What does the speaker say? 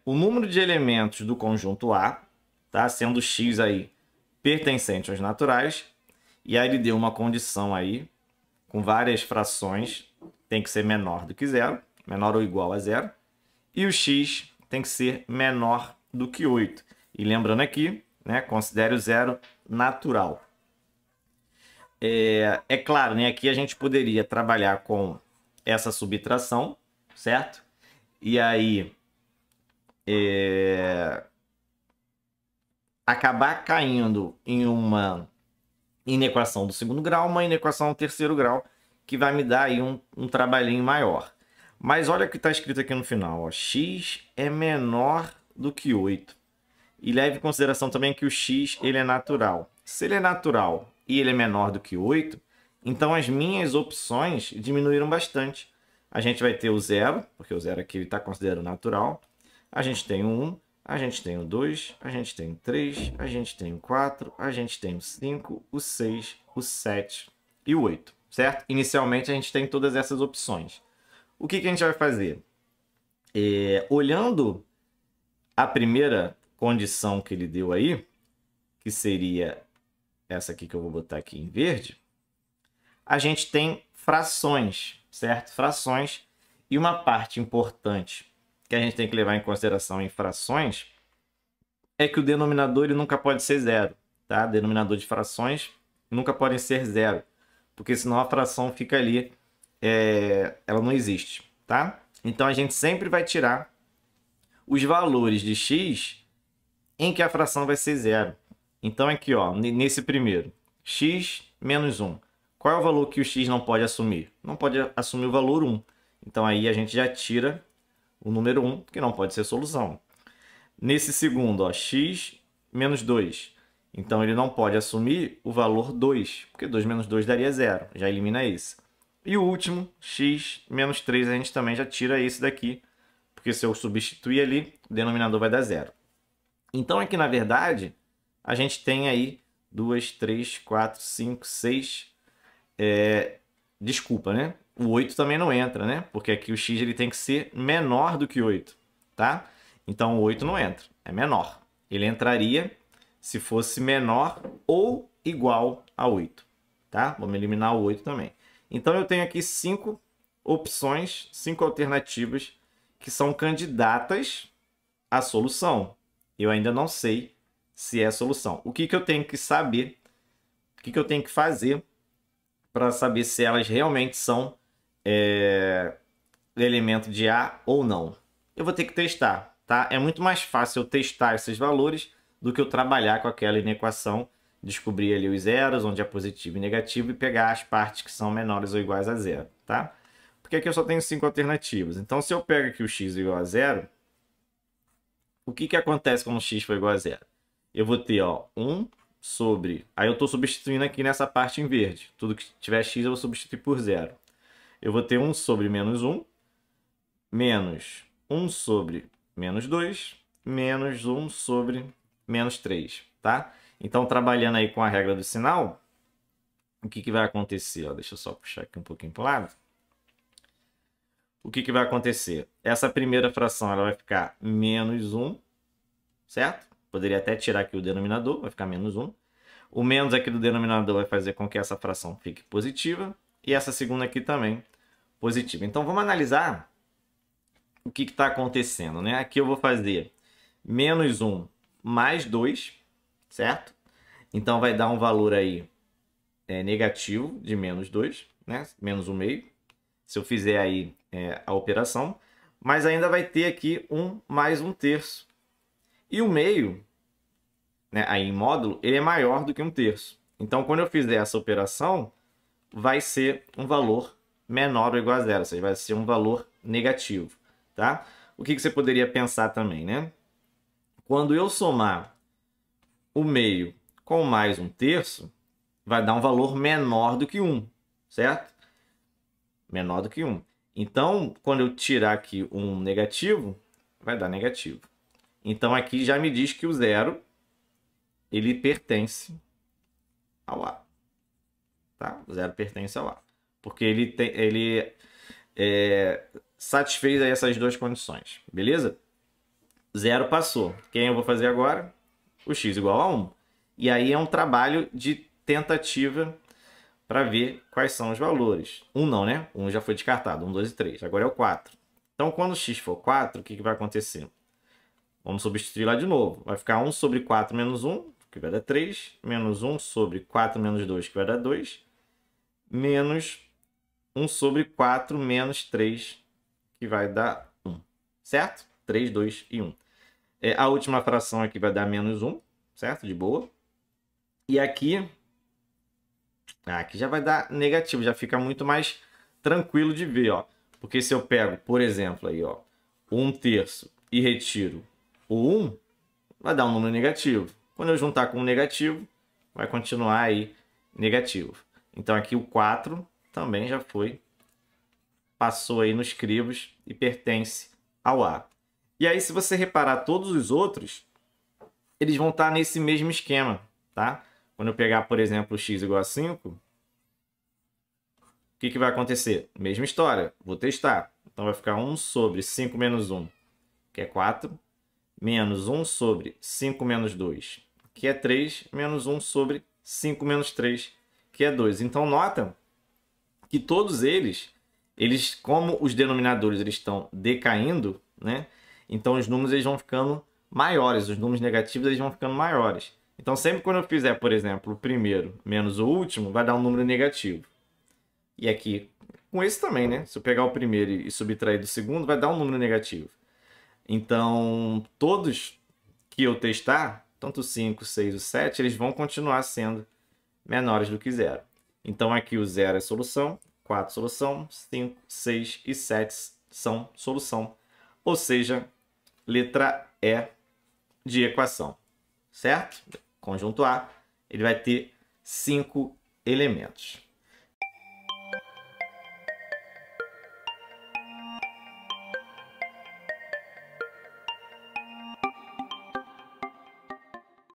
o número de elementos do conjunto A, tá? Sendo x aí pertencente aos naturais, e aí ele deu uma condição aí com várias frações, tem que ser menor do que zero, menor ou igual a zero, e o x tem que ser menor do que 8. E lembrando aqui, né, considere o zero natural. É claro, né, aqui a gente poderia trabalhar com essa subtração, certo? E aí acabar caindo em uma inequação do segundo grau, uma inequação do terceiro grau, que vai me dar aí um trabalhinho maior. Mas olha o que está escrito aqui no final, ó, x é menor do que 8. E leve em consideração também que o x ele é natural. Se ele é natural e ele é menor do que 8, então as minhas opções diminuíram bastante. A gente vai ter o zero, porque o zero aqui está considerado natural. A gente tem o 1, a gente tem o 2, a gente tem o 3, a gente tem o 4, a gente tem o 5, o 6, o 7 e o 8, certo? Inicialmente a gente tem todas essas opções. O que a gente vai fazer? Olhando a primeira condição que ele deu aí, que seria essa aqui que eu vou botar aqui em verde, a gente tem frações, certo? Frações. E uma parte importante que a gente tem que levar em consideração em frações é que o denominador ele nunca pode ser zero, tá? Denominador de frações nunca podem ser zero, porque senão a fração fica ali, ela não existe, tá? Então a gente sempre vai tirar os valores de x em que a fração vai ser zero. Então aqui, ó, nesse primeiro, x menos 1. Qual é o valor que o x não pode assumir? Não pode assumir o valor 1. Então aí a gente já tira o número 1, que não pode ser solução. Nesse segundo, ó, x menos 2. Então ele não pode assumir o valor 2, porque 2 menos 2 daria 0. Já elimina esse. E o último, x menos 3, a gente também já tira esse daqui, porque se eu substituir ali, o denominador vai dar 0. Então aqui, na verdade, a gente tem aí 2, 3, 4, 5, 6... Desculpa, né? O 8 também não entra, né? Porque aqui o x ele tem que ser menor do que 8, tá? Então o 8 não entra, é menor. Ele entraria se fosse menor ou igual a 8, tá? Vamos eliminar o 8 também. Então eu tenho aqui 5 opções, 5 alternativas que são candidatas à solução. Eu ainda não sei se é a solução. O que eu tenho que saber, o que eu tenho que fazer para saber se elas realmente são elemento de A ou não? Eu vou ter que testar, tá? É muito mais fácil eu testar esses valores do que eu trabalhar com aquela inequação, descobrir ali os zeros, onde é positivo e negativo, e pegar as partes que são menores ou iguais a zero, tá? Porque aqui eu só tenho 5 alternativas. Então, se eu pego aqui o x igual a zero, o que acontece quando o x for igual a zero? Eu vou ter, ó, 1 sobre... Aí eu estou substituindo aqui nessa parte em verde. Tudo que tiver x eu vou substituir por zero. Eu vou ter 1 sobre menos 1, menos 1 sobre menos 2, menos 1 sobre menos 3, tá? Então, trabalhando aí com a regra do sinal, o que vai acontecer? Ó, deixa eu só puxar aqui um pouquinho para o lado. O que vai acontecer? Essa primeira fração ela vai ficar menos 1, certo? Poderia até tirar aqui o denominador, vai ficar menos 1. O menos aqui do denominador vai fazer com que essa fração fique positiva. E essa segunda aqui também positiva. Então, vamos analisar o que está acontecendo, né? Aqui eu vou fazer menos 1 mais 2, certo? Então, vai dar um valor aí negativo de menos 2, né? Menos 1/2. Se eu fizer aí a operação. Mas ainda vai ter aqui 1 mais 1/3. E o meio, né, aí em módulo, ele é maior do que 1/3. Então, quando eu fizer essa operação, vai ser um valor menor ou igual a zero, ou seja, vai ser um valor negativo, tá? O que você poderia pensar também, né? Quando eu somar o meio com mais 1/3, vai dar um valor menor do que 1, certo? Menor do que 1. Então, quando eu tirar aqui um negativo, vai dar negativo. Então, aqui já me diz que o zero, ele pertence ao A. Tá? O zero pertence ao A. Porque ele satisfez aí essas duas condições. Beleza? 0 passou. Quem eu vou fazer agora? O x igual a 1. E aí é um trabalho de tentativa para ver quais são os valores. 1 não, né? 1 já foi descartado. 1, 2 e 3. Agora é o 4. Então, quando o x for 4, o que vai acontecer? Vamos substituir lá de novo. Vai ficar 1 sobre 4 menos 1, que vai dar 3. Menos 1 sobre 4 menos 2, que vai dar 2. Menos 1 sobre 4 menos 3, que vai dar 1. Certo? 3, 2 e 1. A última fração aqui vai dar menos 1, certo? De boa. E aqui já vai dar negativo, já fica muito mais tranquilo de ver, ó. Porque se eu pego, por exemplo, aí, ó, 1/3 e retiro o 1, vai dar um número negativo. Quando eu juntar com um negativo, vai continuar aí negativo. Então aqui o 4 também já foi, passou aí nos crivos e pertence ao A. E aí, se você reparar todos os outros, eles vão estar nesse mesmo esquema, tá? Quando eu pegar, por exemplo, x igual a 5, o que vai acontecer? Mesma história, vou testar. Então vai ficar 1 sobre 5 menos 1, que é 4, menos 1 sobre 5 menos 2, que é 3, menos 1 sobre 5 menos 3, que é 2. Então nota que todos eles como os denominadores eles estão decaindo, né? Então os números eles vão ficando maiores, os números negativos eles vão ficando maiores. Então sempre quando eu fizer, por exemplo, o primeiro menos o último, vai dar um número negativo. E aqui, com esse também, né? Se eu pegar o primeiro e subtrair do segundo, vai dar um número negativo. Então, todos que eu testar, tanto o 5, 6 e o 7, eles vão continuar sendo menores do que 0. Então aqui o 0 é solução, 4 solução, 5, 6 e 7 são solução. Ou seja, letra E de equação, certo? Conjunto A, ele vai ter 5 elementos.